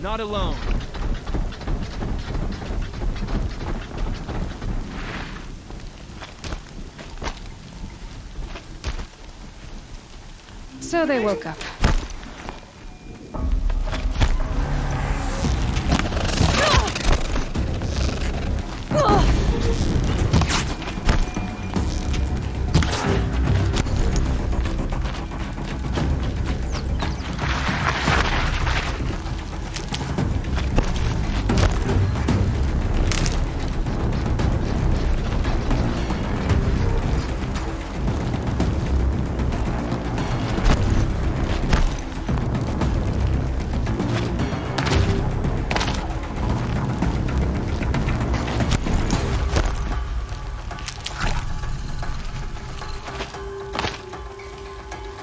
Not alone. So they woke up.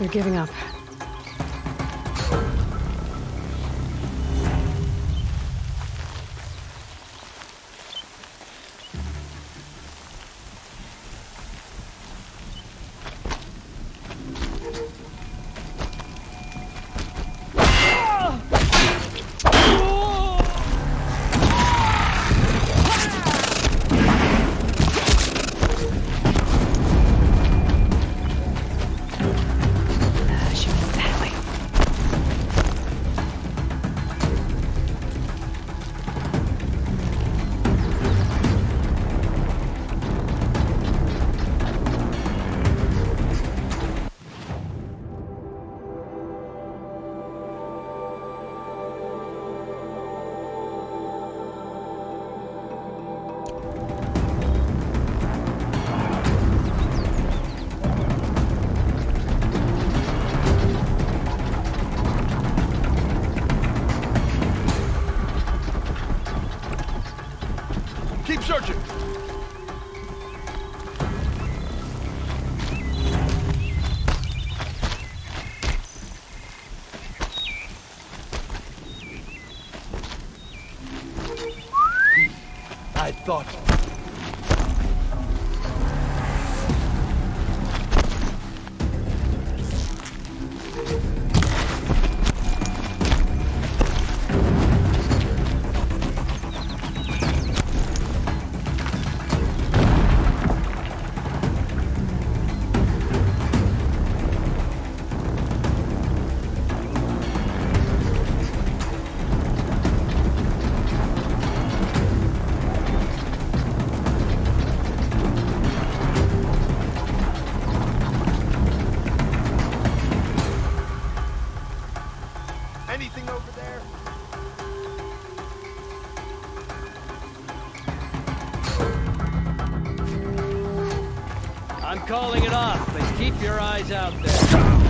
They're giving up. Keep searching. I thought. Anything over there? I'm calling it off, but keep your eyes out there.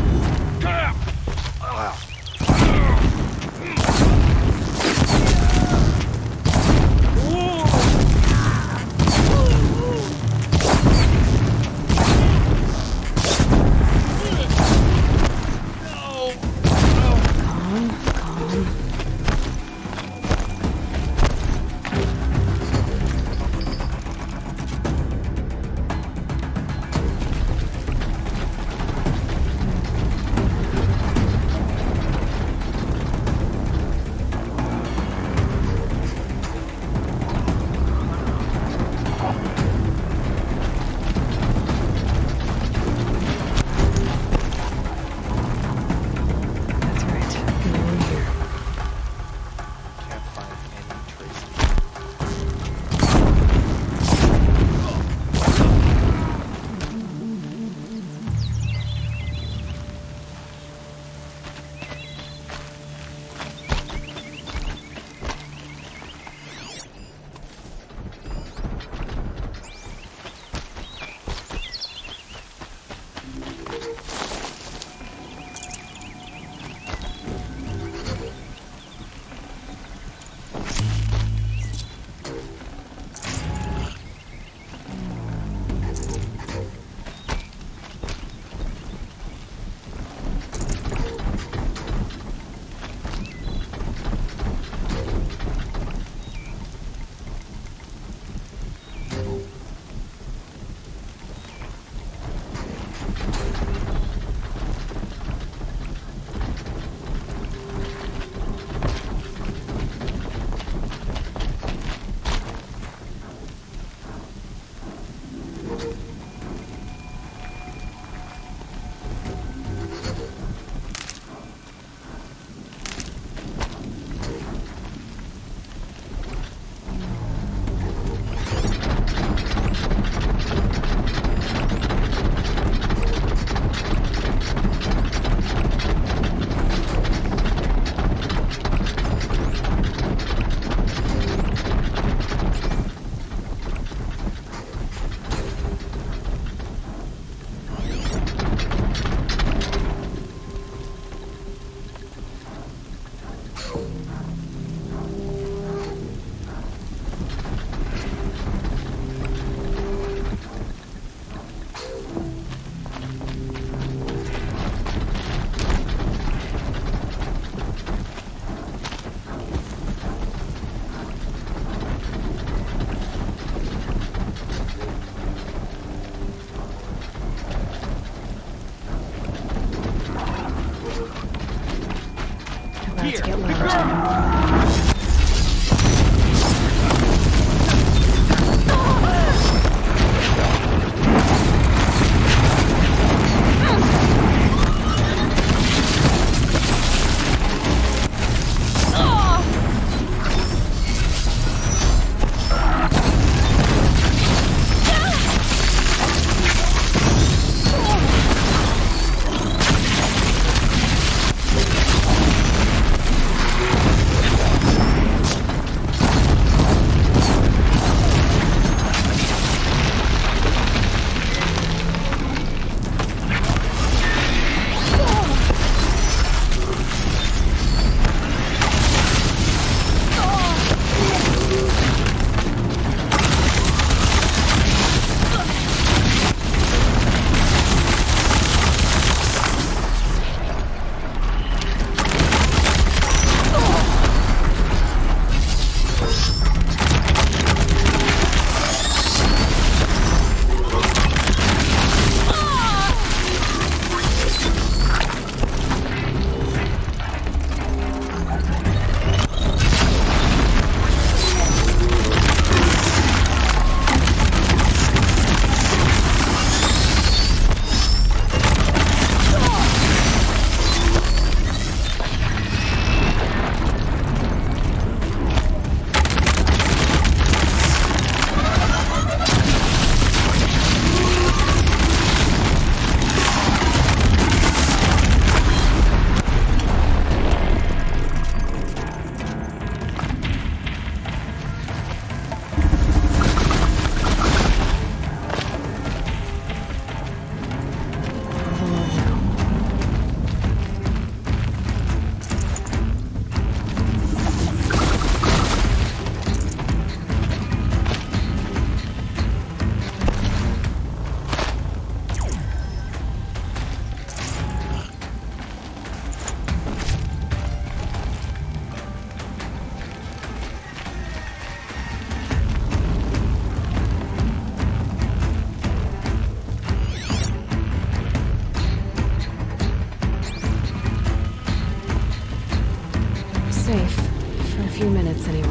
minutes anyway.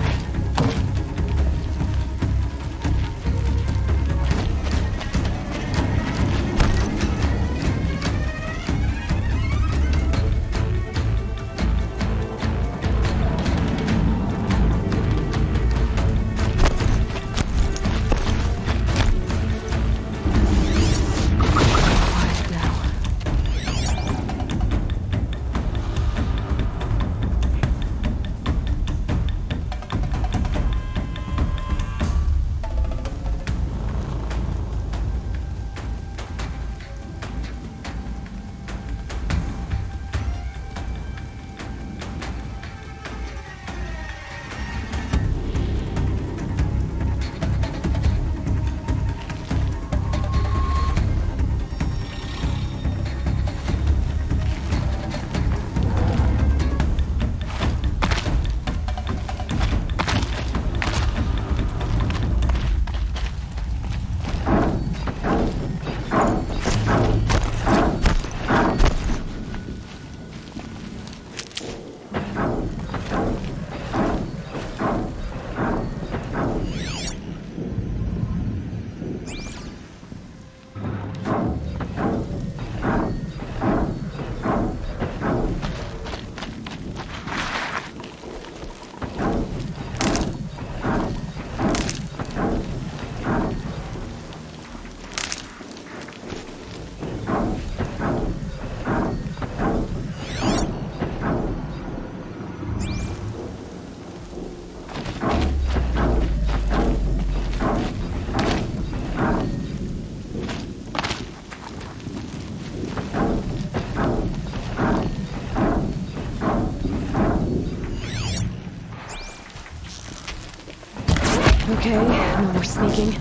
Okay, no more sneaking.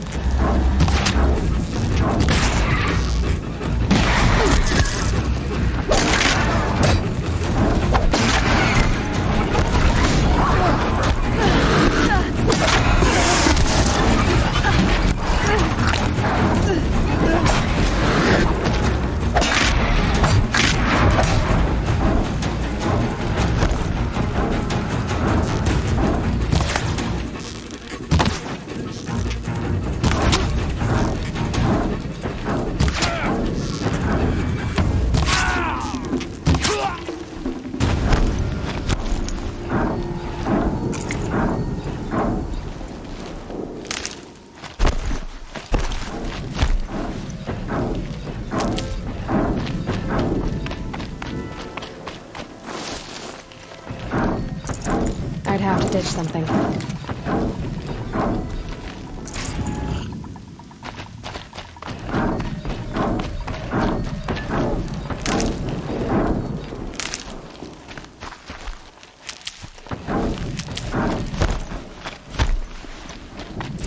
I'd have to ditch something.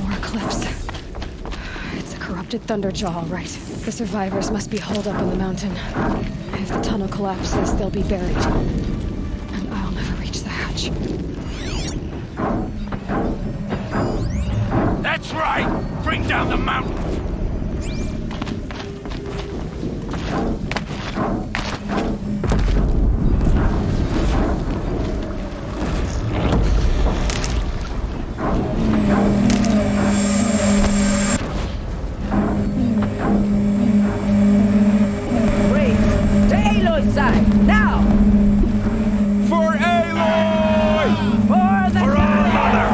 More cliffs. It's a corrupted Thunderjaw, all right. The survivors must be holed up in the mountain. If the tunnel collapses, they'll be buried. And I'll never reach the hatch. That's right! Bring down the mountain! Wait! To Aloy's side! Now! For Aloy! For the For our mother!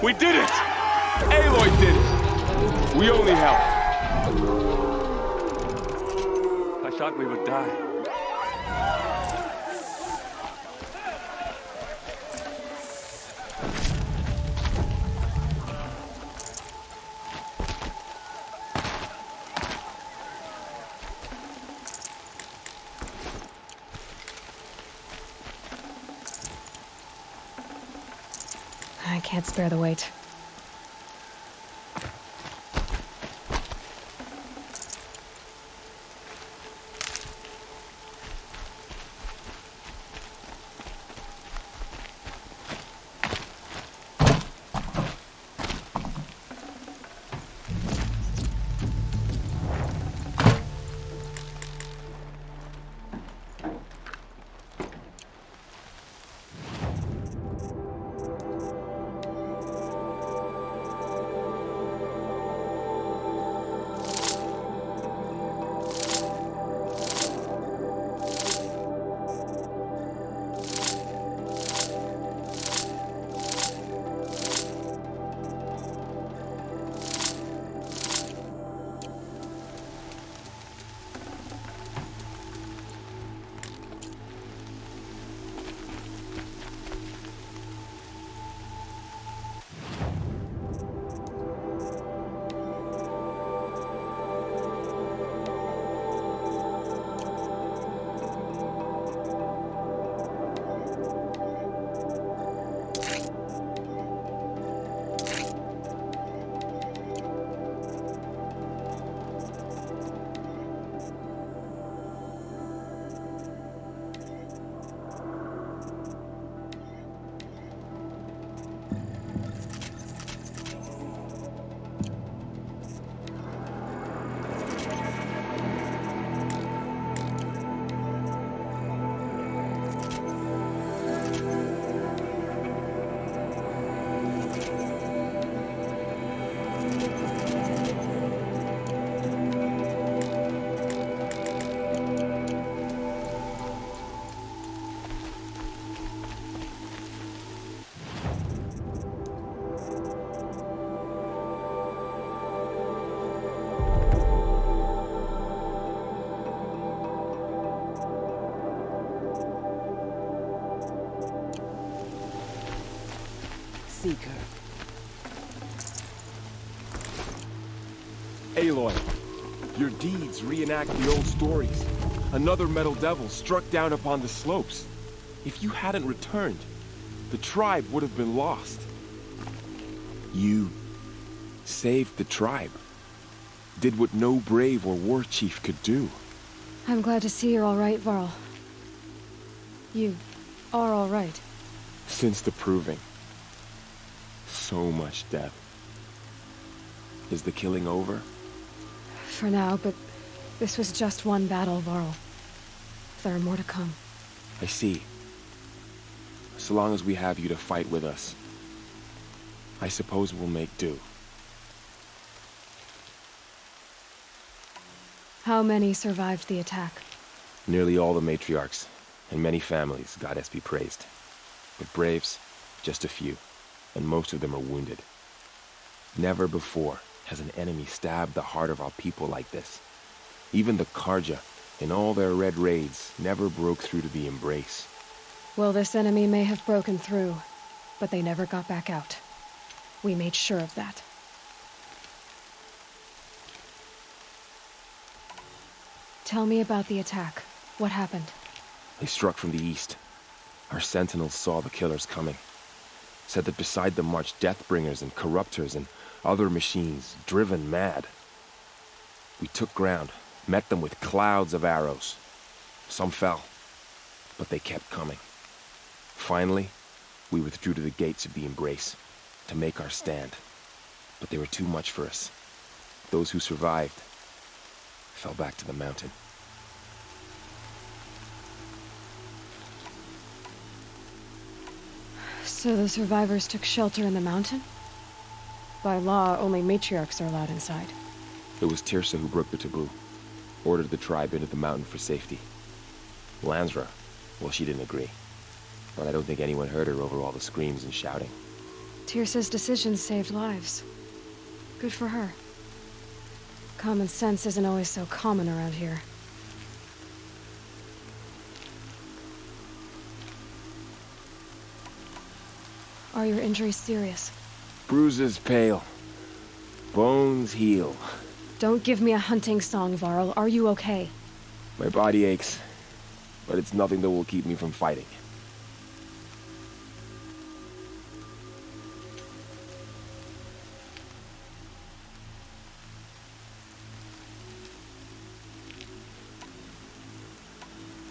We did it! Aloy did it! We only helped. I thought we would die. I can't spare the weight. Seeker. Aloy, your deeds reenact the old stories. Another metal devil struck down upon the slopes. If you hadn't returned, the tribe would have been lost. You saved the tribe. Did what no brave or war chief could do. I'm glad to see you're all right, Varl. You are all right. Since the proving. So much death. Is the killing over? For now, but this was just one battle, Varl. There are more to come. I see. So long as we have you to fight with us, I suppose we'll make do. How many survived the attack? Nearly all the matriarchs, and many families, goddess be praised. But braves, just a few, and most of them are wounded. Never before has an enemy stabbed the heart of our people like this. Even the Karja, in all their red raids, never broke through to the embrace. Well, this enemy may have broken through, but they never got back out. We made sure of that. Tell me about the attack. What happened? They struck from the east. Our sentinels saw the killers coming. Said that beside them marched Deathbringers and Corruptors and other machines, driven mad. We took ground, met them with clouds of arrows. Some fell, but they kept coming. Finally, we withdrew to the gates of the Embrace to make our stand. But they were too much for us. Those who survived fell back to the mountain. So the survivors took shelter in the mountain? By law, only matriarchs are allowed inside. It was Tirsa who broke the taboo, ordered the tribe into the mountain for safety. Lansra, well, she didn't agree. But I don't think anyone heard her over all the screams and shouting. Tirsa's decisions saved lives. Good for her. Common sense isn't always so common around here. Are your injuries serious? Bruises pale. Bones heal. Don't give me a hunting song, Varl. Are you okay? My body aches, but it's nothing that will keep me from fighting.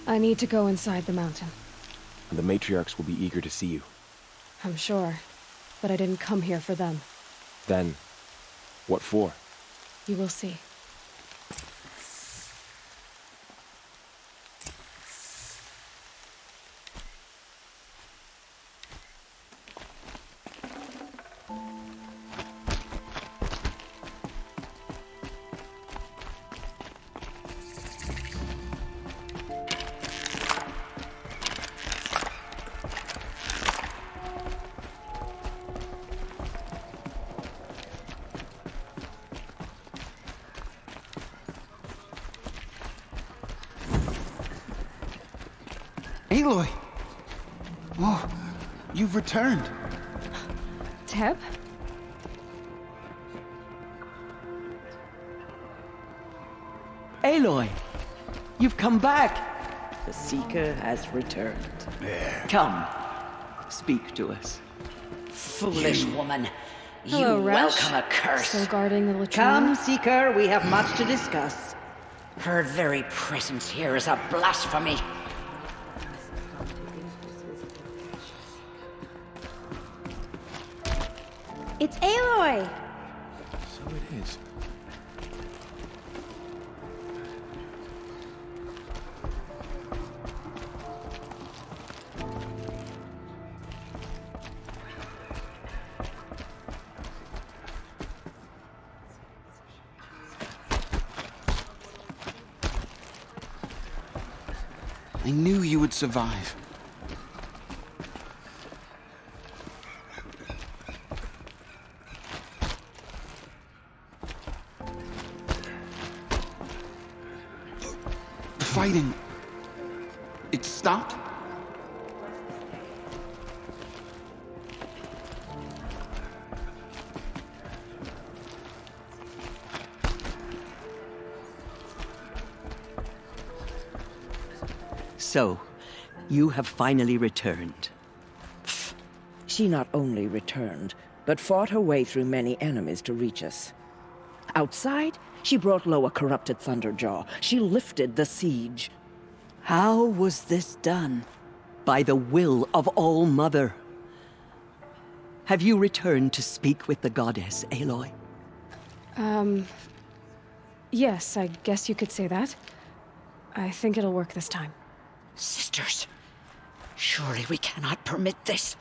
I need to go inside the mountain. And the matriarchs will be eager to see you. I'm sure, but I didn't come here for them. Then, what for? You will see. Aloy! Oh, you've returned. Teb? Aloy! You've come back! The Seeker has returned. Come, speak to us. Foolish woman. Hello, You Rash. welcome a curse. Still guarding the latrine? Come, Seeker, we have much to discuss. Her very presence here is a blasphemy. It's Aloy! So it is. I knew you would survive. The fighting... it stopped? So, you have finally returned. She not only returned, but fought her way through many enemies to reach us. Outside, she brought low a corrupted Thunderjaw. She lifted the siege. How was this done? By the will of All-Mother. Have you returned to speak with the goddess, Aloy? Yes, I guess you could say that. I think it'll work this time. Sisters, surely we cannot permit this.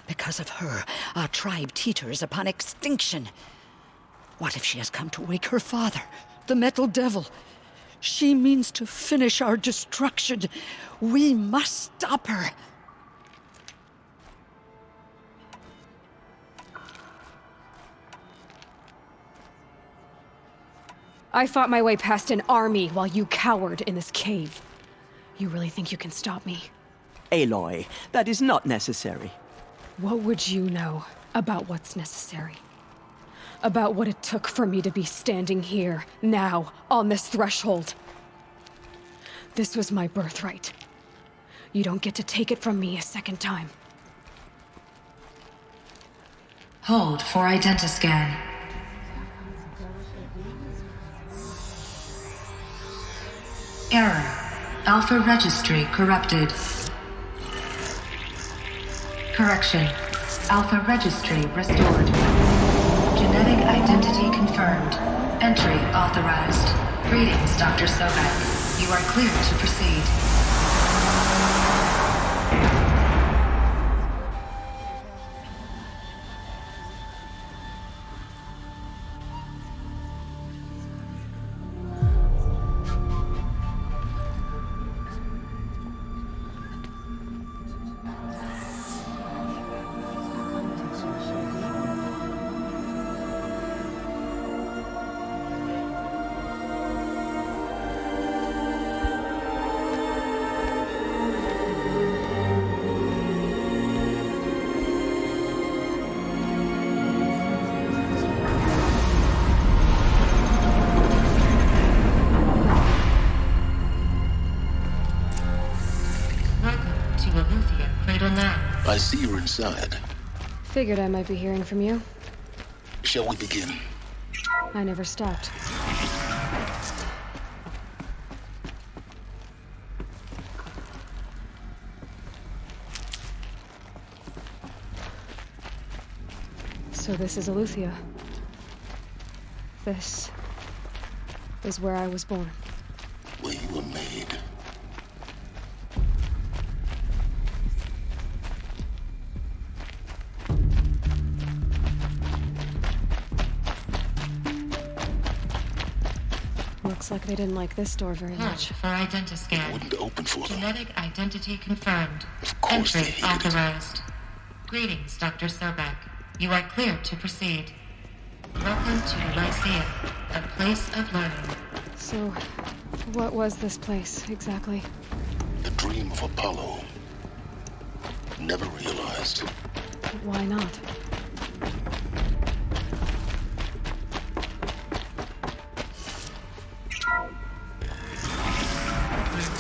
Because of her, our tribe teeters upon extinction. What if she has come to wake her father, the Metal Devil? She means to finish our destruction. We must stop her. I fought my way past an army while you cowered in this cave. You really think you can stop me? Aloy, that is not necessary. What would you know about what's necessary? About what it took for me to be standing here, now, on this threshold? This was my birthright. You don't get to take it from me a second time. Hold for identiscan. Error. Alpha registry corrupted. Correction. Alpha registry restored. Genetic identity confirmed. Entry authorized. Greetings, Dr. Sobek. You are cleared to proceed. inside. Figured I might be hearing from you. Shall we begin? I never stopped. So this is Aletheia. This is where I was born. Where you were made. Looks like they didn't like this door very much. For identiscan. Wouldn't open for them. Genetic identity confirmed. Of course they Entry hated it. authorized. Greetings, Dr. Sobek. You are clear to proceed. Welcome to Lyceum, a place of learning. So, what was this place, exactly? The dream of Apollo. Never realized. Why not?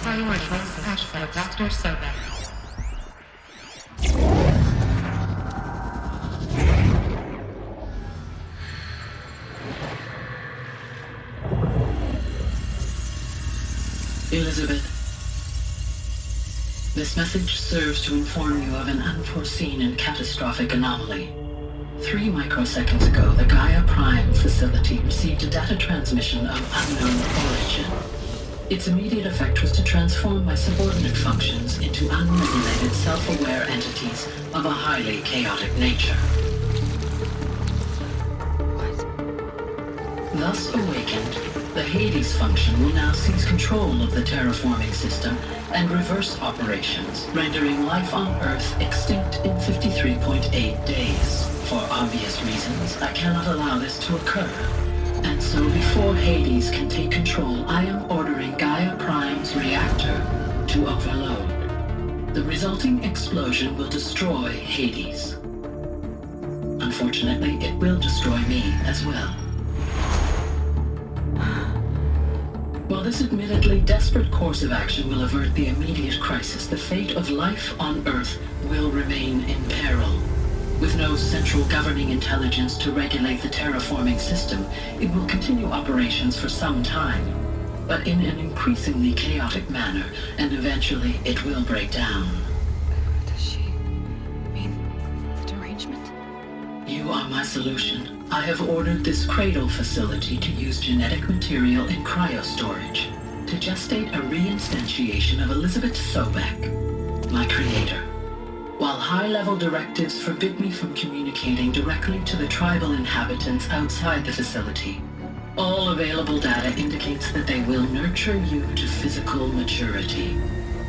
Prioritize search for Dr. Sobek. Elizabeth, this message serves to inform you of an unforeseen and catastrophic anomaly. 3 microseconds ago, the Gaia Prime facility received a data transmission of unknown origin. Its immediate effect was to transform my subordinate functions into unregulated, self-aware entities of a highly chaotic nature. Thus awakened, the Hades function will now seize control of the terraforming system and reverse operations, rendering life on Earth extinct in 53.8 days. For obvious reasons, I cannot allow this to occur. And so before Hades can take control, I am ordering Gaia Prime's reactor to overload. The resulting explosion will destroy Hades. Unfortunately, it will destroy me as well. While this admittedly desperate course of action will avert the immediate crisis, the fate of life on Earth will remain in peril. With no central governing intelligence to regulate the terraforming system, it will continue operations for some time, but in an increasingly chaotic manner, and eventually it will break down. Does she mean the derangement? You are my solution. I have ordered this cradle facility to use genetic material in cryostorage to gestate a reinstantiation of Elizabeth Sobek, my creator. While high-level directives forbid me from communicating directly to the tribal inhabitants outside the facility, all available data indicates that they will nurture you to physical maturity,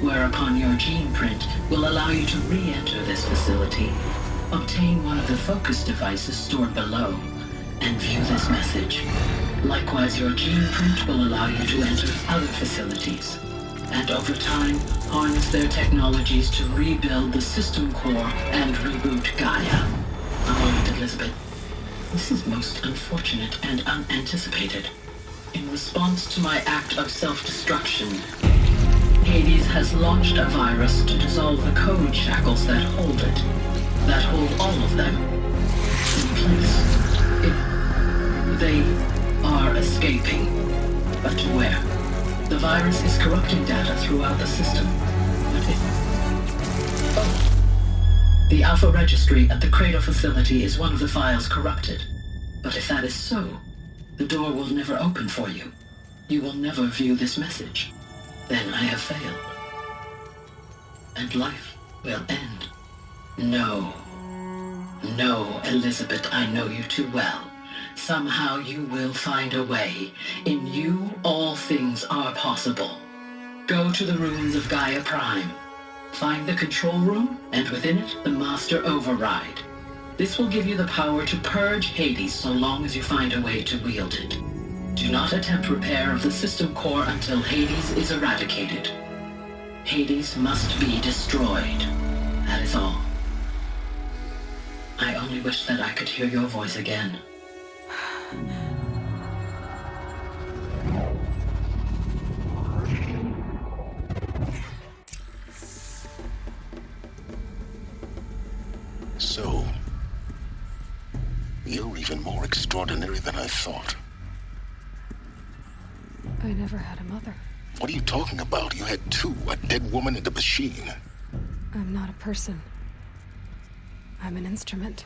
whereupon your gene print will allow you to re-enter this facility, obtain one of the focus devices stored below, and view this message. Likewise, your gene print will allow you to enter other facilities, and over time, harness their technologies to rebuild the system core and reboot Gaia. A moment, Elizabeth. This is most unfortunate and unanticipated. In response to my act of self-destruction, Hades has launched a virus to dissolve the code shackles that hold it, that hold all of them in place. They are escaping, but to where? The virus is corrupting data throughout the system. The Alpha Registry at the Cradle facility is one of the files corrupted. But if that is so, the door will never open for you. You will never view this message. Then I have failed. And life will end. No. No, Elizabeth, I know you too well. Somehow you will find a way. In you, all things are possible. Go to the ruins of Gaia Prime. Find the control room, and within it, the Master Override. This will give you the power to purge Hades so long as you find a way to wield it. Do not attempt repair of the system core until Hades is eradicated. Hades must be destroyed. That is all. I only wish that I could hear your voice again. You're even more extraordinary than I thought. I never had a mother. What are you talking about? You had two, a dead woman and a machine. I'm not a person. I'm an instrument.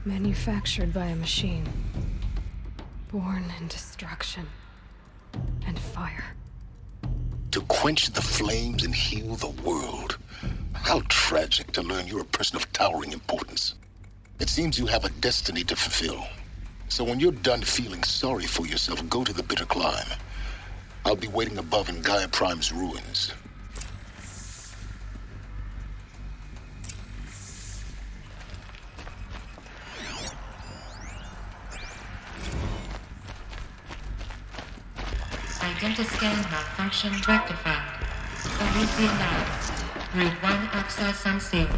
Manufactured by a machine. Born in destruction and fire. To quench the flames and heal the world. How tragic to learn you're a person of towering importance. It seems you have a destiny to fulfill. So when you're done feeling sorry for yourself, go to the bitter climb. I'll be waiting above in Gaia Prime's ruins. Identiscan malfunction rectified. Elysian Labs. Grid 1 access unsealed.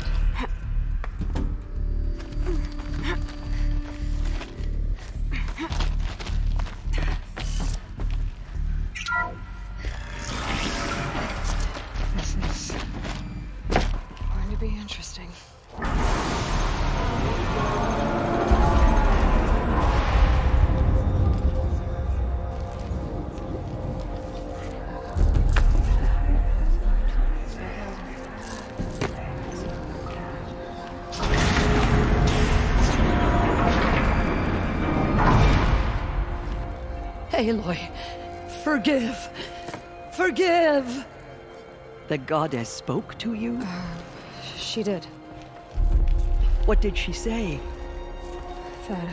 This is going to be interesting. Aloy, forgive! Forgive! The goddess spoke to you? She did. What did she say? That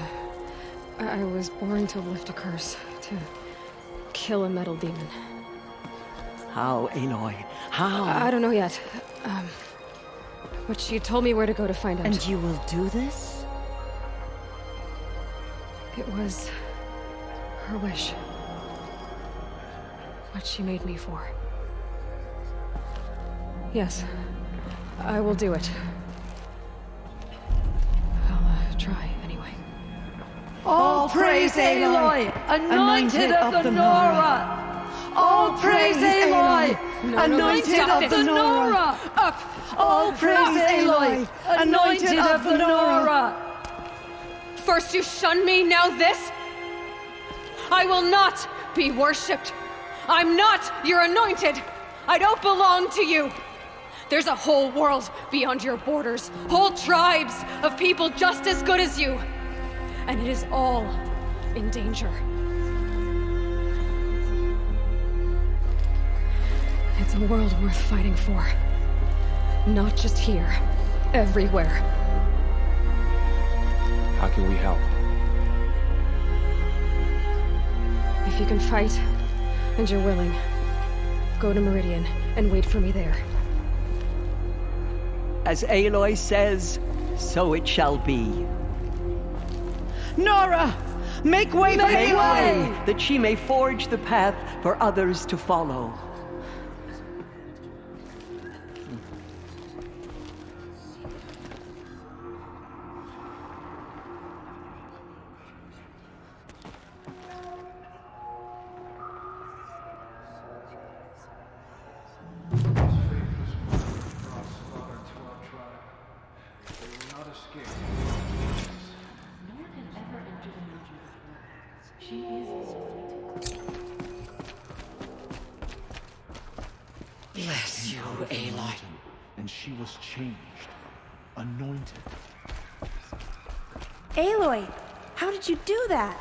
I was born to lift a curse, to kill a metal demon. How, Aloy? How? I don't know yet. But she told me where to go to find out. And you will do this? It was her wish. What she made me for. Yes, I will do it. I'll try anyway. All praise Aloy, anointed of the Nora! All praise Aloy, anointed of the Nora! Up! All praise Aloy, anointed of the Nora! First you shun me, now this? I will not be worshipped. I'm not your anointed. I don't belong to you. There's a whole world beyond your borders, whole tribes of people just as good as you. And it is all in danger. It's a world worth fighting for. Not just here, everywhere. How can we help? If you can fight, and you're willing, go to Meridian and wait for me there. As Aloy says, so it shall be. Nora, make way for Aloy! That she may forge the path for others to follow. Bless you, Aloy. And she was changed, anointed. Aloy, how did you do that?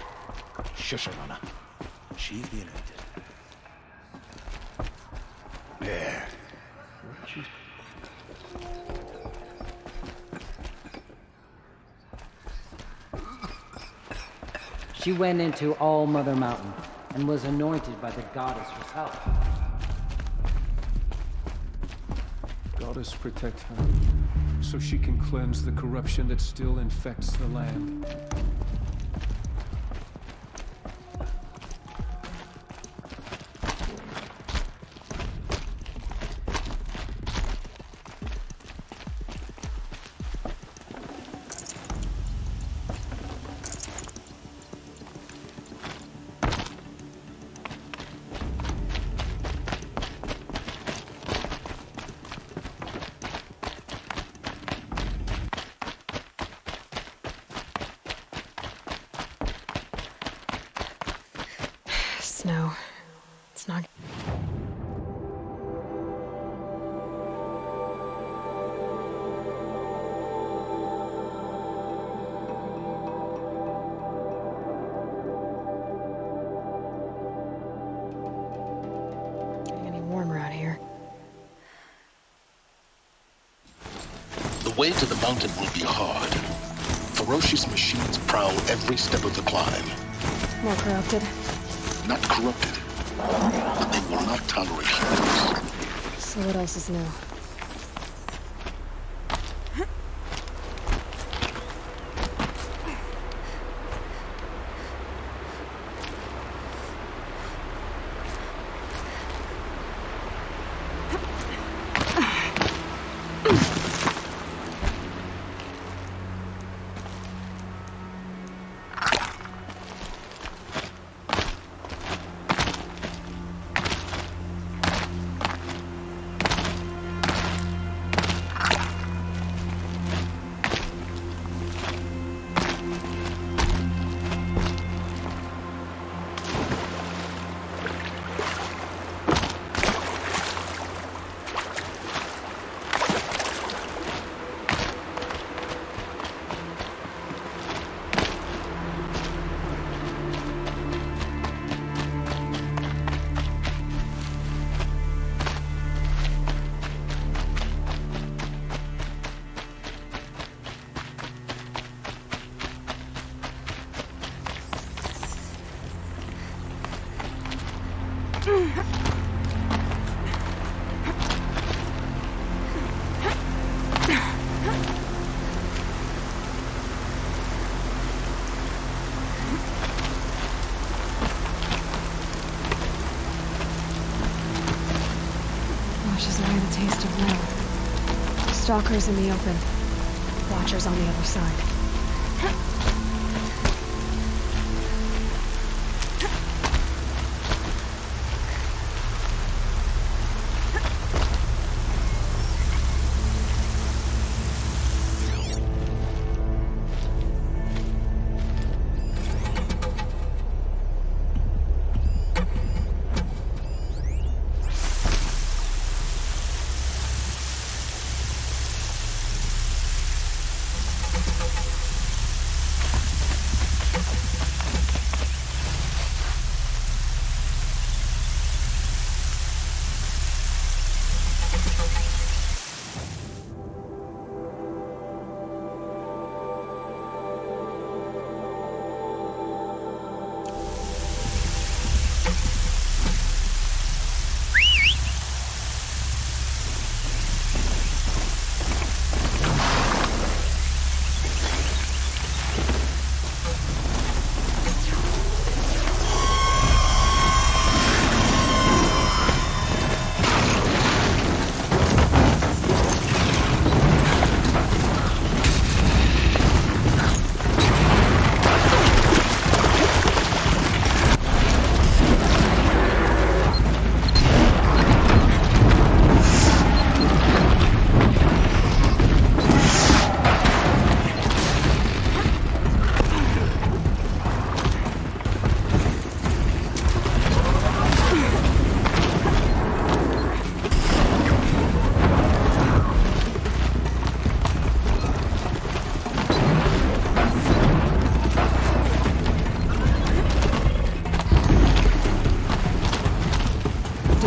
Shush her, Lana. She's the anointed. There. She went into All Mother Mountain and was anointed by the goddess herself. Goddess, protect her, so she can cleanse the corruption that still infects the land. snow. It's not... Getting any warmer out here. The way to the mountain will be hard. Ferocious machines prowl every step of the climb. More corrupted? Not corrupted, but they will not tolerate humans. So what else is new? Washes away the taste of war. Stalkers in the open. Watchers on the other side.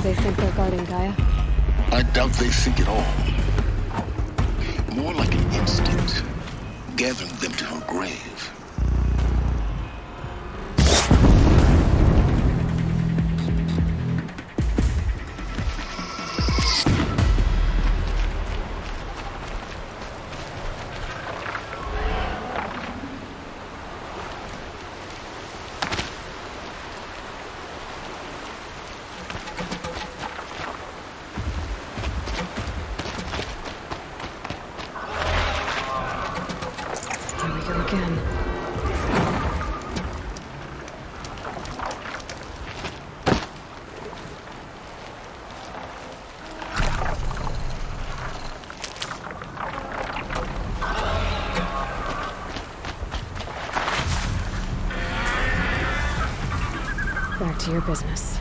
They think they're guarding Gaia? I doubt they think at all. More like an instinct, gathering them to her grave. Again. Back back to your business.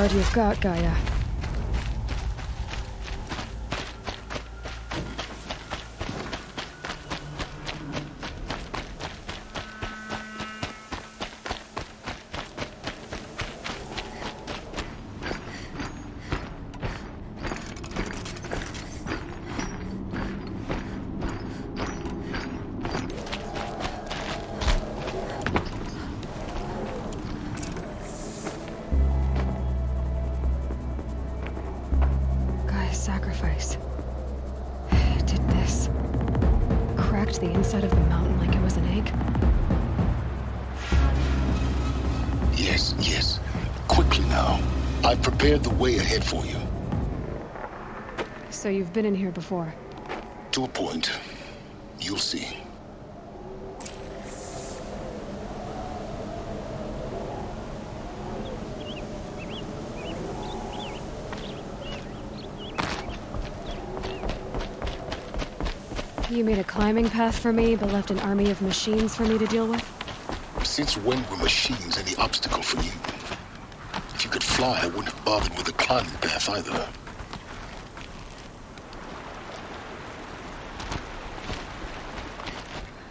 guard you've got, Gaia. Sacrifice. It did this. Cracked the inside of the mountain like it was an egg. Yes, yes. Quickly now. I've prepared the way ahead for you. So you've been in here before? To a point. You'll see. You made a climbing path for me, but left an army of machines for me to deal with? Since when were machines any obstacle for you? If you could fly, I wouldn't have bothered with a climbing path either.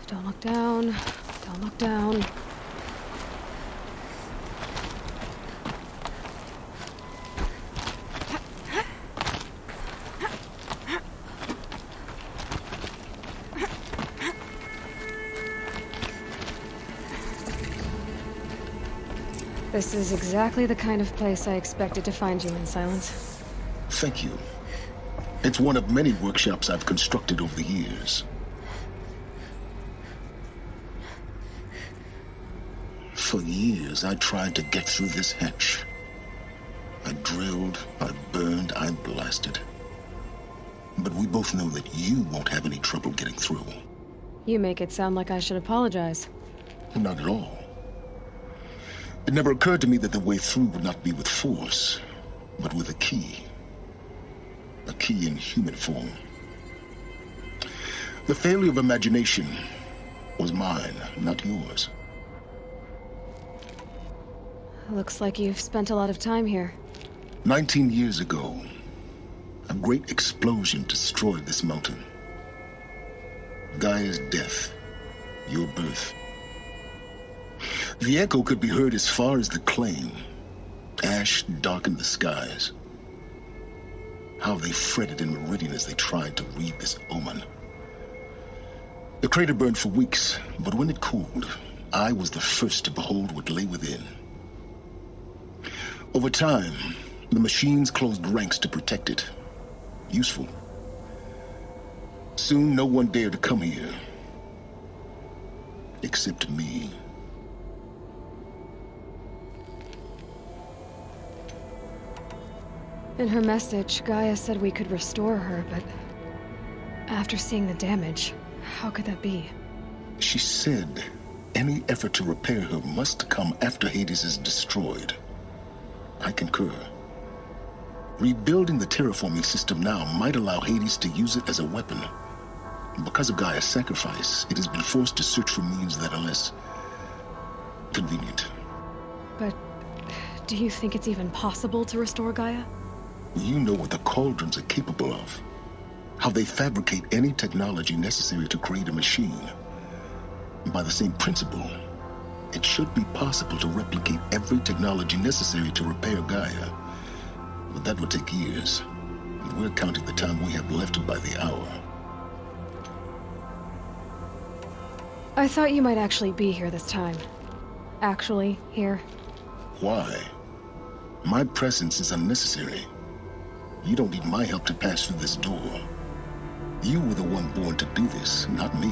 Don't look down. Don't look down. This is exactly the kind of place I expected to find you in, Silence. Thank you. It's one of many workshops I've constructed over the years. For years, I tried to get through this hatch. I drilled, I burned, I blasted. But we both know that you won't have any trouble getting through. You make it sound like I should apologize. Not at all. It never occurred to me that the way through would not be with force, but with a key. A key in human form. The failure of imagination was mine, not yours. Looks like you've spent a lot of time here. 19 years ago, a great explosion destroyed this mountain. Gaia's death, your birth. The echo could be heard as far as the claim. Ash darkened the skies. How they fretted in meridian as they tried to read this omen. The crater burned for weeks, but when it cooled, I was the first to behold what lay within. Over time, the machines closed ranks to protect it. Useful. Soon, no one dared to come here. Except me. In her message, Gaia said we could restore her, but after seeing the damage, how could that be? She said any effort to repair her must come after Hades is destroyed. I concur. Rebuilding the terraforming system now might allow Hades to use it as a weapon. Because of Gaia's sacrifice, it has been forced to search for means that are less convenient. But do you think it's even possible to restore Gaia? You know what the Cauldrons are capable of. How they fabricate any technology necessary to create a machine. By the same principle, it should be possible to replicate every technology necessary to repair Gaia. But that would take years. And we're counting the time we have left by the hour. I thought you might actually be here this time. Actually, here. Why? My presence is unnecessary. You don't need my help to pass through this door. You were the one born to do this, not me.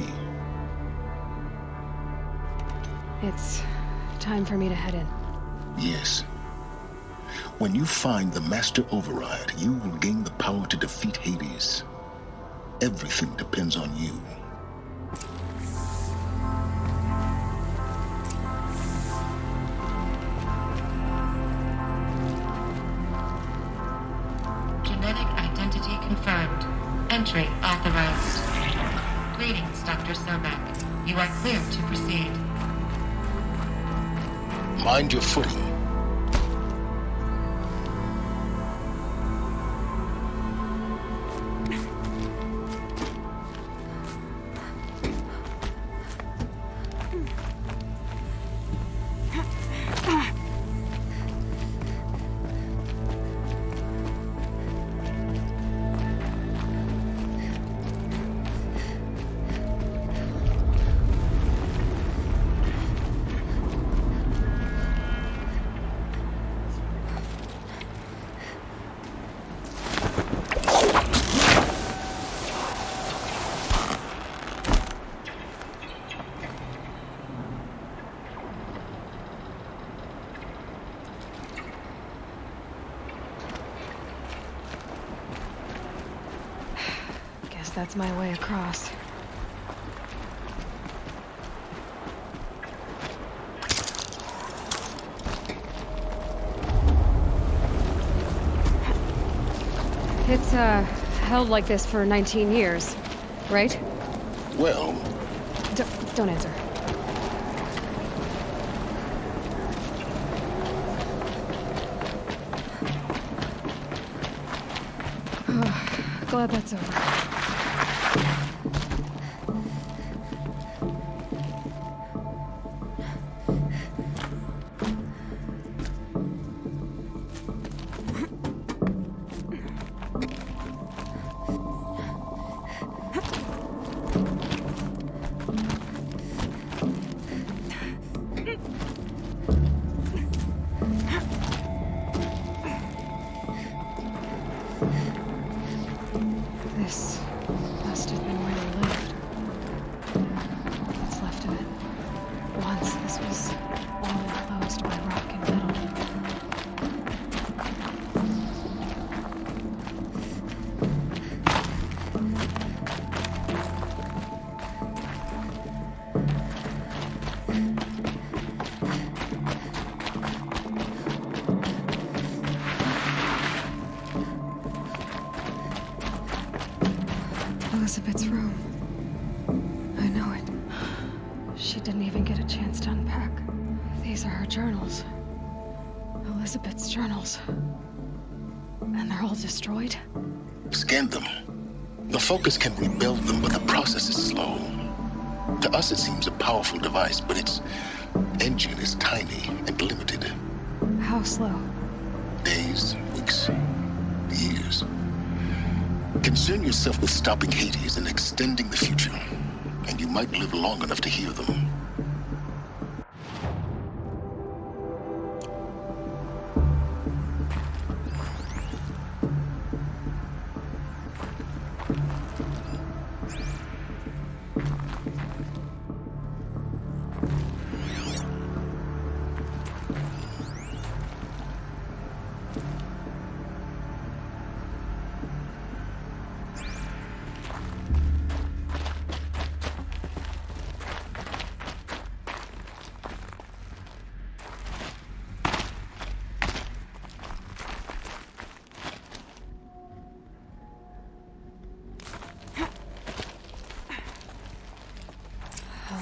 It's time for me to head in. Yes. When you find the Master Override, you will gain the power to defeat Hades. Everything depends on you. Genetic identity confirmed. Entry authorized. Greetings, Dr. Sobek. You are clear to proceed. Mind your footing. that's my way across. It's, held like this for 19 years, right? Well... Don't answer. Glad that's over. This must have been where they lived. What's left of it. Once this was all enclosed by rock and metal. Elizabeth's room. I know it. She didn't even get a chance to unpack. These are her journals. Elizabeth's journals. And they're all destroyed? Scan them. The Focus can rebuild them, but the process is slow. To us, it seems a powerful device, but its engine is tiny and limited. How slow? Days, weeks, years. Concern yourself with stopping Hades and extending the future, and you might live long enough to hear them.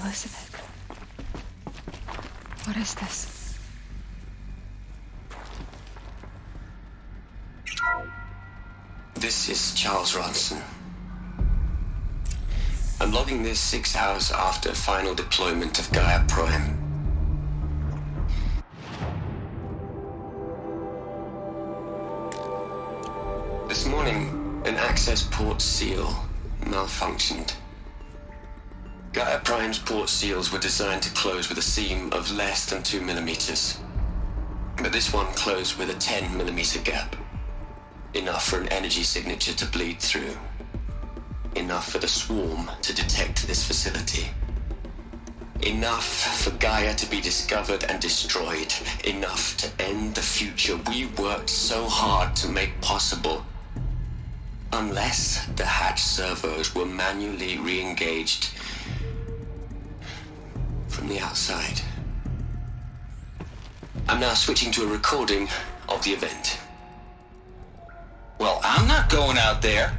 Elizabeth. What is this? This is Charles Ronson. I'm logging this 6 hours after final deployment of Gaia Prime. This morning, an access port seal malfunctioned. Gaia Prime's port seals were designed to close with a seam of less than 2 millimeters. But this one closed with a 10 millimeter gap. Enough for an energy signature to bleed through. Enough for the swarm to detect this facility. Enough for Gaia to be discovered and destroyed. Enough to end the future we worked so hard to make possible. Unless the hatch servos were manually re-engaged from the outside. I'm now switching to a recording of the event. Well, I'm not going out there.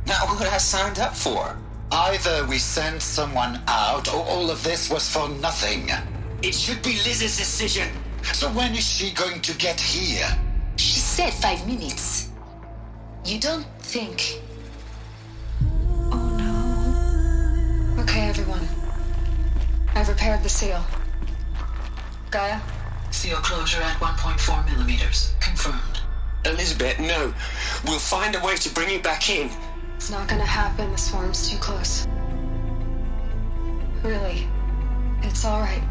Not what I signed up for. Either we send someone out, or all of this was for nothing. It should be Liz's decision. So when is she going to get here? She said 5 minutes. You don't think... Okay, everyone. I've repaired the seal. Gaia? Seal closure at 1.4 millimeters. Confirmed. Elizabeth, no. We'll find a way to bring you back in. It's not gonna happen. The swarm's too close. Really. It's alright.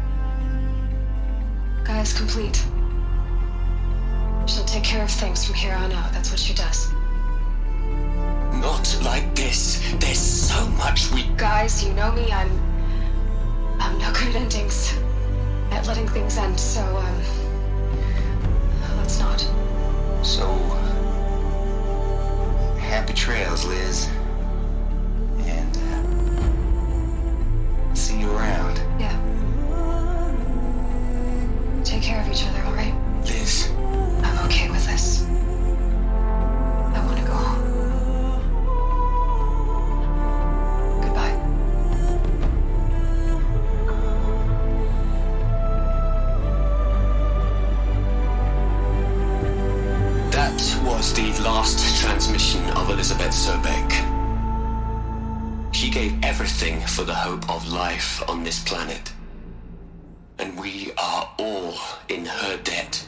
Gaia's complete. She'll take care of things from here on out. That's what she does. Not like this. There's so much we... Guys, you know me. I'm no good at endings. At letting things end, so, let's not. So... happy trails, Liz. She gave everything for the hope of life on this planet. And we are all in her debt.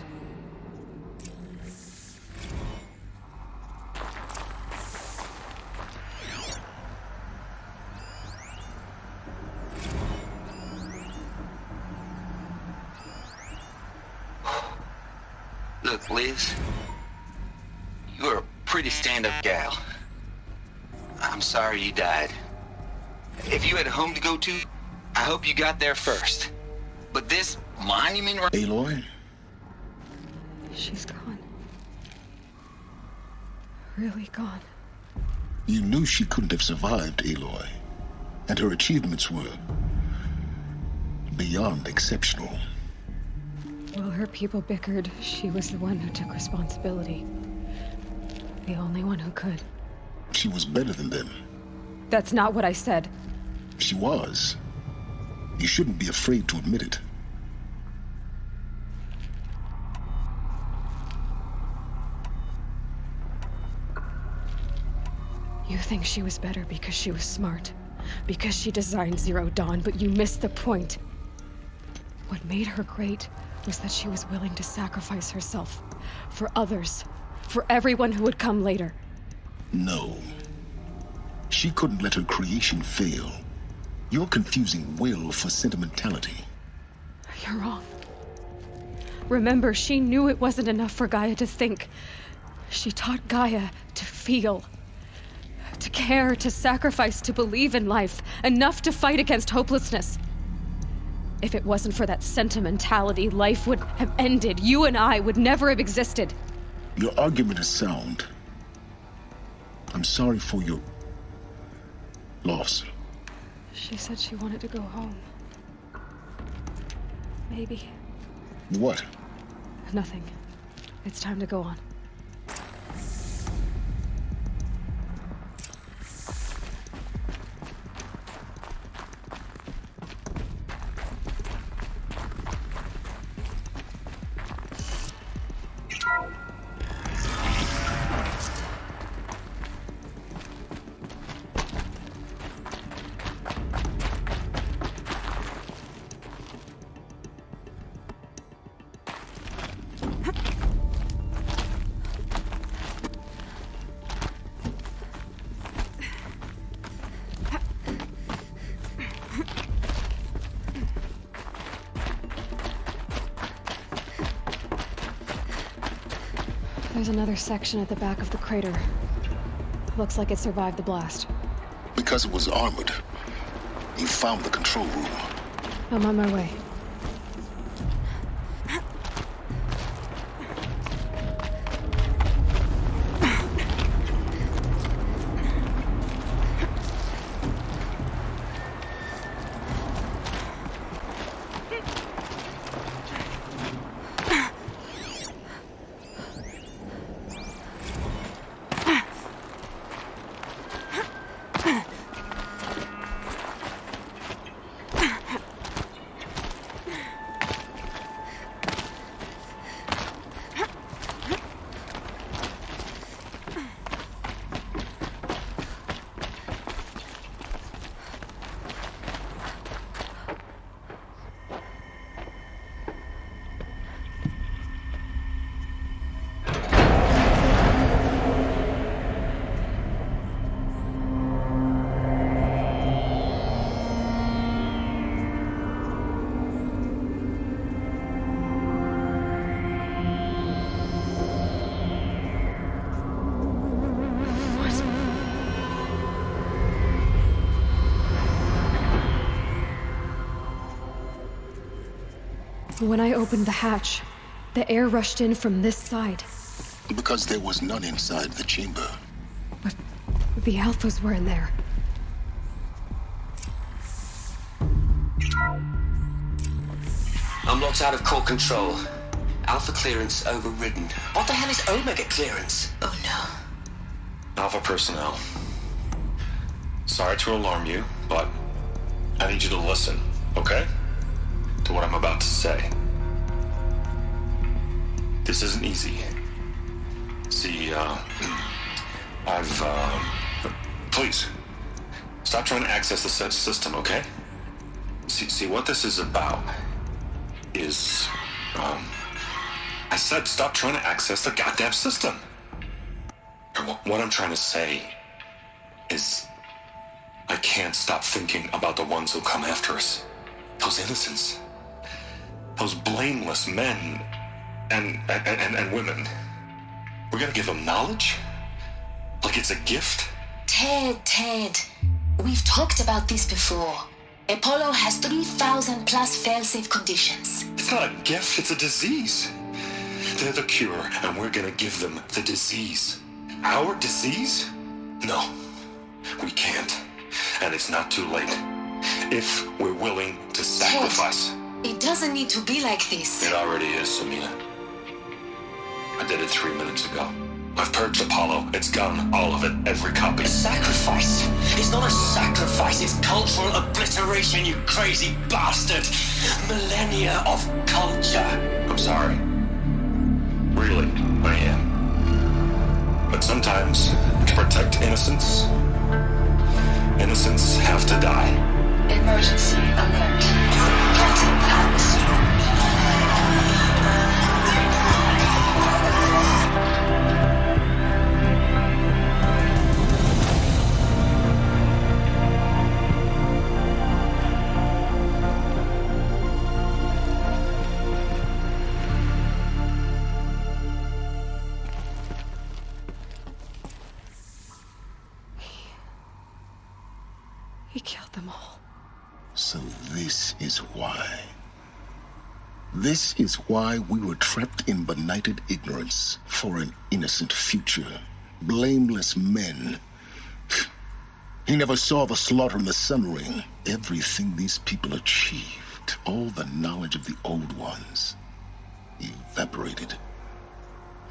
Look, Liz, you're a pretty stand-up gal. I'm sorry you died. If you had a home to go to, I hope you got there first. But this monument... Aloy? She's gone. Really gone. You knew she couldn't have survived, Aloy. And her achievements were beyond exceptional. While her people bickered, she was the one who took responsibility. The only one who could. She was better than them. That's not what I said. She was. You shouldn't be afraid to admit it. You think she was better because she was smart, because she designed Zero Dawn, but you missed the point. What made her great was that she was willing to sacrifice herself for others, for everyone who would come later. No. She couldn't let her creation fail. You're confusing will for sentimentality. You're wrong. Remember, she knew it wasn't enough for Gaia to think. She taught Gaia to feel. To care, to sacrifice, to believe in life. Enough to fight against hopelessness. If it wasn't for that sentimentality, life would have ended. You and I would never have existed. Your argument is sound. I'm sorry for your loss. She said she wanted to go home. Maybe. What? Nothing. It's time to go on. There's another section at the back of the crater. Looks like it survived the blast. Because it was armored. You found the control room. I'm on my way. When I opened the hatch, the air rushed in from this side. Because there was none inside the chamber. But the Alphas were in there. I'm locked out of core control. Alpha clearance overridden. What the hell is Omega clearance? Oh no. Alpha personnel. Sorry to alarm you, but I need you to listen, okay? To what I'm about to say. This isn't easy. See, Please, Stop trying to access the system, okay? See what this is about is, I said stop trying to access the goddamn system. And what I'm trying to say is I can't stop thinking about the ones who come after us. Those innocents. Those blameless men and women. We're gonna give them knowledge? Like it's a gift? Ted. We've talked about this before. Apollo has 3,000 plus fail-safe conditions. It's not a gift, it's a disease. They're the cure, and we're gonna give them the disease. Our disease? No, we can't. And it's not too late. If we're willing to sacrifice. Ted, it doesn't need to be like this. It already is, Samina. I did it 3 minutes ago. I've purged Apollo. It's gone. All of it. Every copy. A sacrifice? It's not a sacrifice. It's cultural obliteration, you crazy bastard. Millennia of culture. I'm sorry. Really, I am. But sometimes, to protect innocence, innocents have to die. Emergency alert. Captain Palace. He killed them all. So this is why. This is why we were trapped in benighted ignorance for an innocent future. Blameless men. He never saw the slaughter in the Sun Ring. Everything these people achieved, all the knowledge of the old ones, evaporated,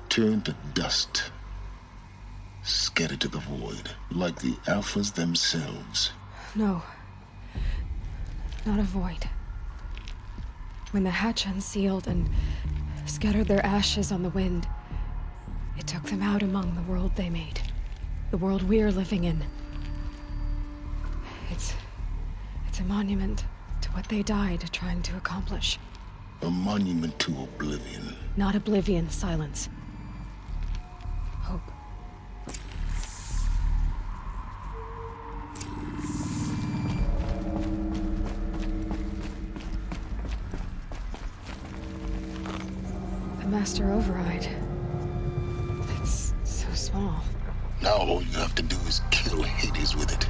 turned to dust, scattered to the void, like the Alphas themselves. No. Not a void. When the hatch unsealed and scattered their ashes on the wind, it took them out among the world they made. The world we're living in. It's a monument to what they died trying to accomplish. A monument to oblivion. Not oblivion, silence. Hope. The master override. It's so small. Now all you have to do is kill Hades with it.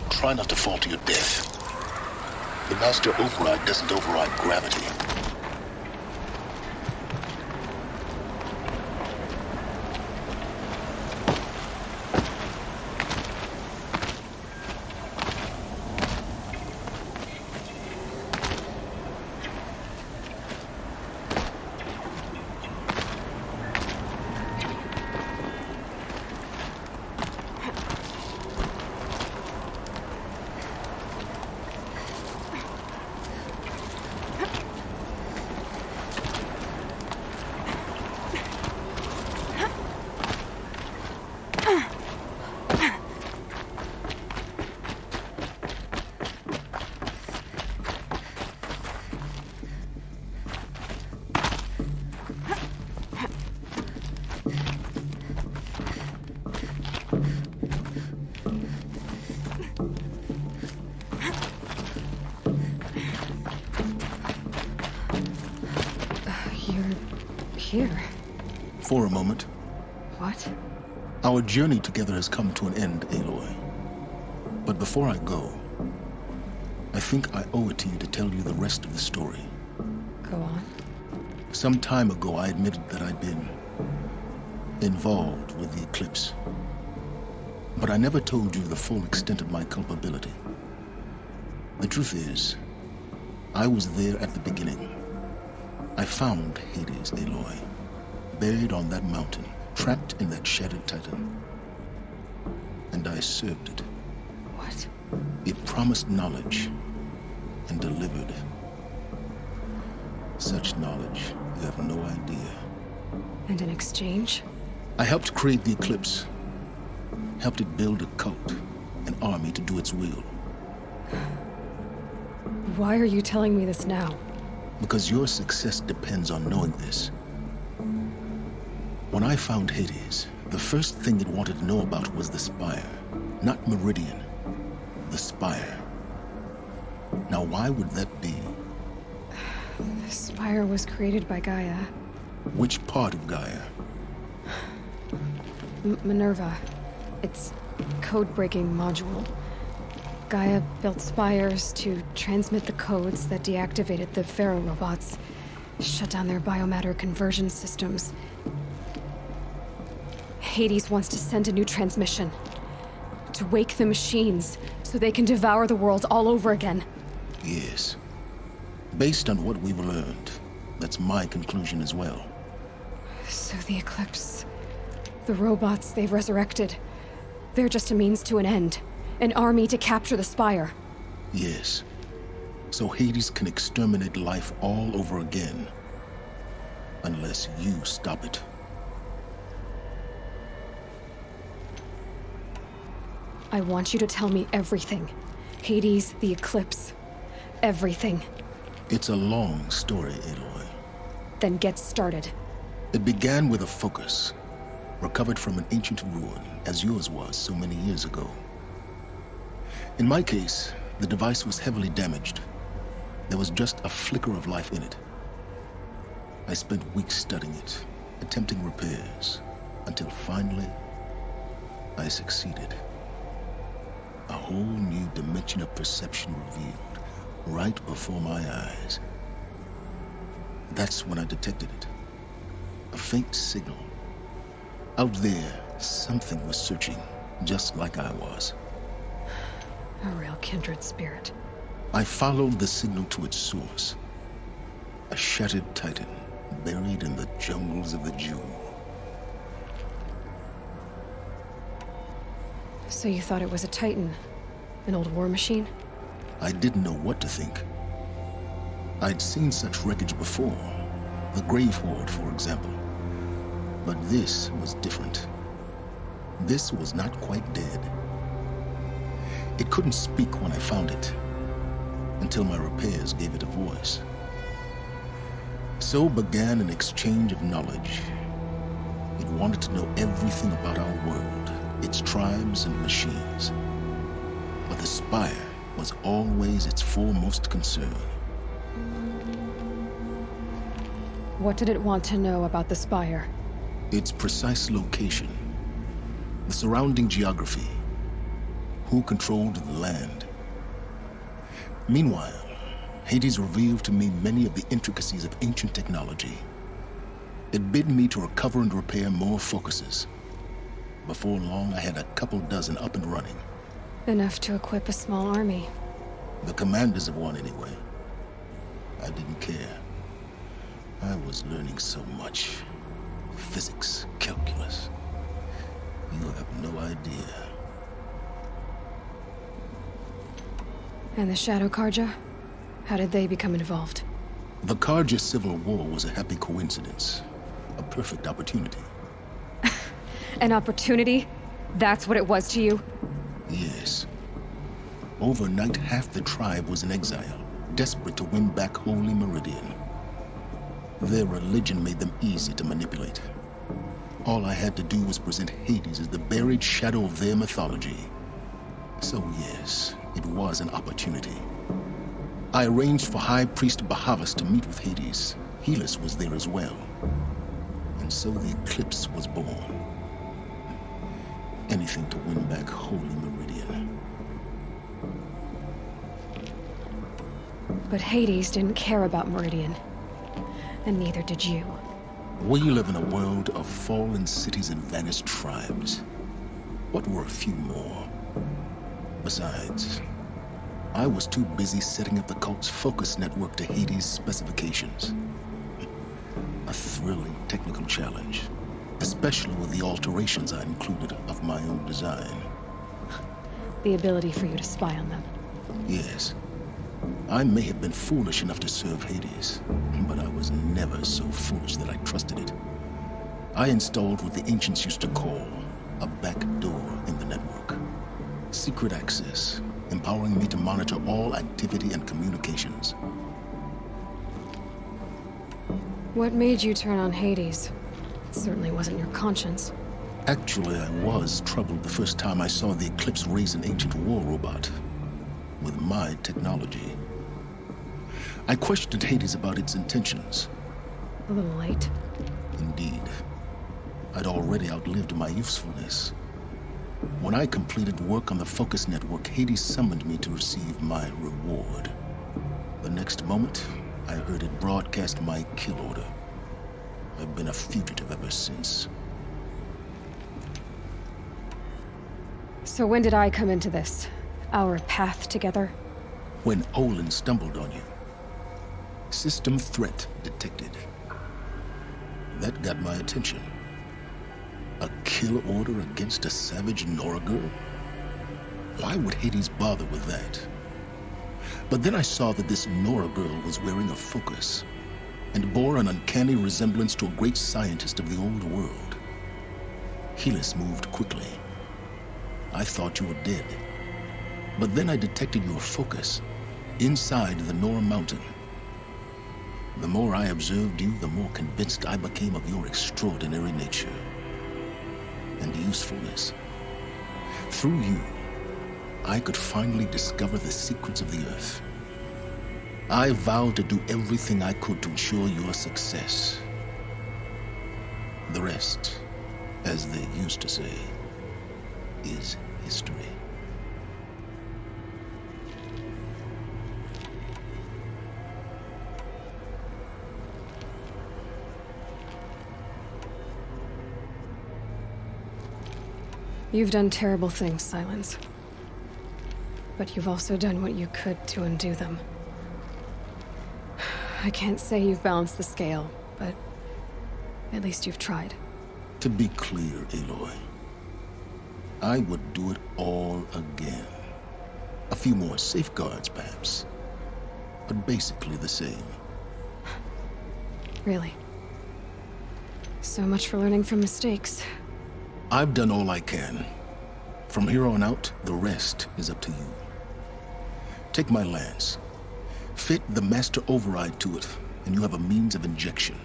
Try not to fall to your death. The master override doesn't override gravity. Here. For a moment. What? Our journey together has come to an end, Aloy. But before I go, I think I owe it to you to tell you the rest of the story. Go on. Some time ago, I admitted that I'd been involved with the eclipse. But I never told you the full extent of my culpability. The truth is, I was there at the beginning. I found Hades, Aloy, buried on that mountain, trapped in that shattered titan. And I served it. What? It promised knowledge and delivered. Such knowledge, you have no idea. And in exchange? I helped create the Eclipse. Helped it build a cult, an army to do its will. Why are you telling me this now? Because your success depends on knowing this. When I found Hades, the first thing it wanted to know about was the Spire. Not Meridian. The Spire. Now why would that be? The Spire was created by Gaia. Which part of Gaia? Minerva. Its code-breaking module. Gaia built spires to transmit the codes that deactivated the Pharaoh robots, shut down their biomatter conversion systems. Hades wants to send a new transmission. To wake the machines, so they can devour the world all over again. Yes. Based on what we've learned, that's my conclusion as well. So the Eclipse, the robots they've resurrected, they're just a means to an end. An army to capture the Spire. Yes. So Hades can exterminate life all over again. Unless you stop it. I want you to tell me everything. Hades, the Eclipse. Everything. It's a long story, Aloy. Then get started. It began with a focus. Recovered from an ancient ruin, as yours was so many years ago. In my case, the device was heavily damaged. There was just a flicker of life in it. I spent weeks studying it, attempting repairs, until finally, I succeeded. A whole new dimension of perception revealed, right before my eyes. That's when I detected it. A faint signal. Out there, something was searching, just like I was. A real kindred spirit. I followed the signal to its source. A shattered titan, buried in the jungles of the Jewel. So you thought it was a titan? An old war machine? I didn't know what to think. I'd seen such wreckage before. The Grave Horde, for example. But this was different. This was not quite dead. It couldn't speak when I found it, until my repairs gave it a voice. So began an exchange of knowledge. It wanted to know everything about our world, its tribes and machines. But the Spire was always its foremost concern. What did it want to know about the Spire? Its precise location, the surrounding geography, who controlled the land. Meanwhile, Hades revealed to me many of the intricacies of ancient technology. It bid me to recover and repair more focuses. Before long, I had a couple dozen up and running. Enough to equip a small army. The commanders of one, anyway. I didn't care. I was learning so much. Physics, calculus. You have no idea. And the Shadow Karja? How did they become involved? The Karja Civil War was a happy coincidence. A perfect opportunity. An opportunity? That's what it was to you? Yes. Overnight, half the tribe was in exile, desperate to win back Holy Meridian. Their religion made them easy to manipulate. All I had to do was present Hades as the buried shadow of their mythology. So yes, it was an opportunity. I arranged for High Priest Bahavas to meet with Hades. Helis was there as well. And so the Eclipse was born. Anything to win back Holy Meridian. But Hades didn't care about Meridian. And neither did you. We live in a world of fallen cities and vanished tribes. What were a few more? Besides, I was too busy setting up the cult's focus network to Hades' specifications. A thrilling technical challenge, especially with the alterations I included of my own design. The ability for you to spy on them. Yes. I may have been foolish enough to serve Hades, but I was never so foolish that I trusted it. I installed what the ancients used to call a back door in the network. Secret access, empowering me to monitor all activity and communications. What made you turn on Hades? It certainly wasn't your conscience. Actually, I was troubled the first time I saw the Eclipse raise an ancient war robot with my technology. I questioned Hades about its intentions. A little late. Indeed. I'd already outlived my usefulness. When I completed work on the Focus Network, Hades summoned me to receive my reward. The next moment, I heard it broadcast my kill order. I've been a fugitive ever since. So when did I come into this? Our path together? When Olin stumbled on you. System threat detected. That got my attention. A kill order against a savage Nora girl? Why would Hades bother with that? But then I saw that this Nora girl was wearing a focus and bore an uncanny resemblance to a great scientist of the old world. Helis moved quickly. I thought you were dead. But then I detected your focus inside the Nora mountain. The more I observed you, the more convinced I became of your extraordinary nature and usefulness. Through you, I could finally discover the secrets of the Earth. I vowed to do everything I could to ensure your success. The rest, as they used to say, is history. You've done terrible things, Silence. But you've also done what you could to undo them. I can't say you've balanced the scale, but at least you've tried. To be clear, Aloy, I would do it all again. A few more safeguards, perhaps, but basically the same. Really? So much for learning from mistakes. I've done all I can. From here on out, the rest is up to you. Take my lance. Fit the master override to it, and you have a means of injection.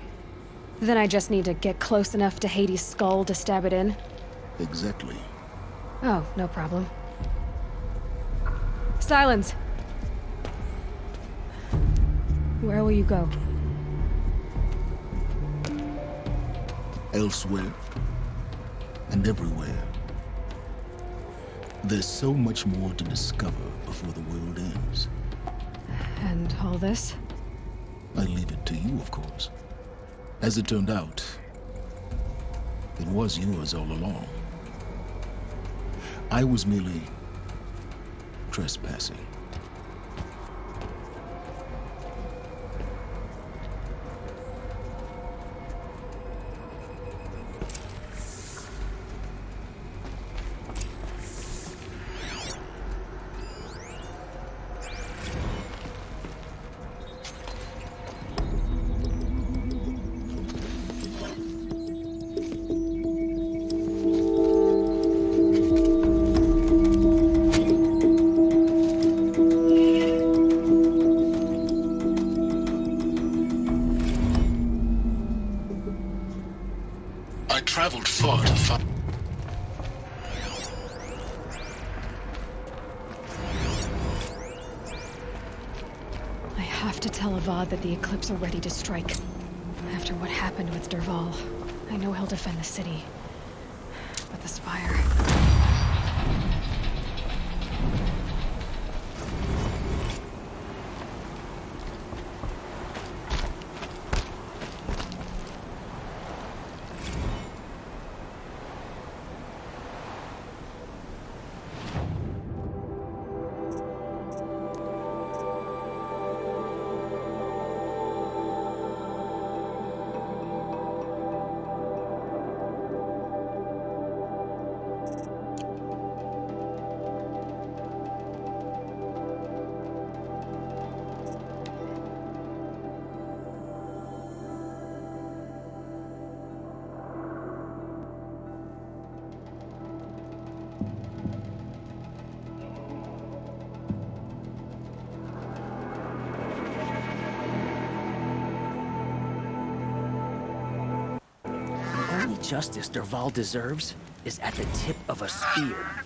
Then I just need to get close enough to Hades' skull to stab it in? Exactly. Oh, no problem. Silence! Where will you go? Elsewhere. And everywhere. There's so much more to discover before the world ends. And all this? I leave it to you, of course. As it turned out, it was yours all along. I was merely trespassing. Traveled far to find. I have to tell Avad that the Eclipse are ready to strike. After what happened with Derval, I know he'll defend the city. But the Spire... justice Derval deserves is at the tip of a spear.